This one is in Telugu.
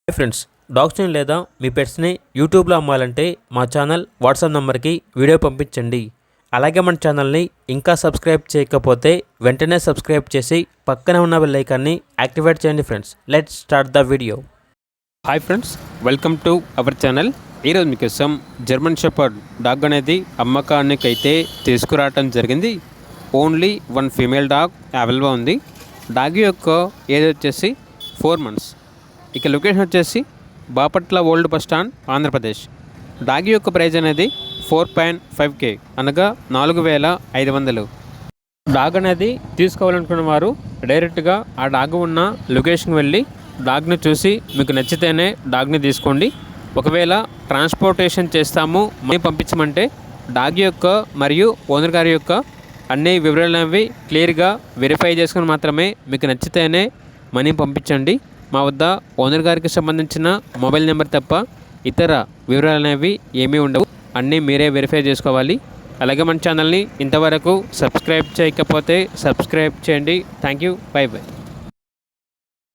హాయ్ ఫ్రెండ్స్, డాగ్స్ని లేదా మీ పెట్స్ని యూట్యూబ్లో అమ్మాలంటే మా ఛానల్ వాట్సాప్ నెంబర్కి వీడియో పంపించండి. అలాగే మన ఛానల్ని ఇంకా సబ్స్క్రైబ్ చేయకపోతే వెంటనే సబ్స్క్రైబ్ చేసి పక్కనే ఉన్న బెల్ ఐకాన్ని యాక్టివేట్ చేయండి. Friends, let's start the video. Hi friends, welcome to our channel. ఈరోజు మీకోసం జర్మన్ షెపర్డ్ డాగ్ అనేది అమ్మకానికి అయితే తీసుకురావటం జరిగింది. ఓన్లీ వన్ ఫీమేల్ డాగ్ అవైలబుల్గా ఉంది. డాగ్ యొక్క ఏజ్ వచ్చేసి 4 months. ఇక లొకేషన్ వచ్చేసి Bapatla old bus stand, Andhra Pradesh. Dog యొక్క ప్రైజ్ అనేది 4.5K, అనగా 4,500. డాగ్ అనేది తీసుకోవాలనుకున్న వారు డైరెక్ట్గా ఆ డాగ్ ఉన్న లొకేషన్కి వెళ్ళి డాగ్ని చూసి మీకు నచ్చితేనే డాగ్ని తీసుకోండి. ఒకవేళ ట్రాన్స్పోర్టేషన్ చేస్తాము మనీ పంపించమంటే డాగ్ యొక్క మరియు ఓనర్ గారి యొక్క అన్ని వివరాలు అనేవి క్లియర్గా వెరిఫై చేసుకుని మాత్రమే మీకు నచ్చితేనే మనీ పంపించండి. మా వద్ద ఓనర్ గారికి సంబంధించిన మొబైల్ నెంబర్ తప్ప ఇతర వివరాలు అనేవి ఏమీ ఉండవు. అన్నీ మీరే వెరిఫై చేసుకోవాలి. అలాగే మన ఛానల్ని ఇంతవరకు సబ్స్క్రైబ్ చేయకపోతే సబ్స్క్రైబ్ చేయండి. Thank you. By by.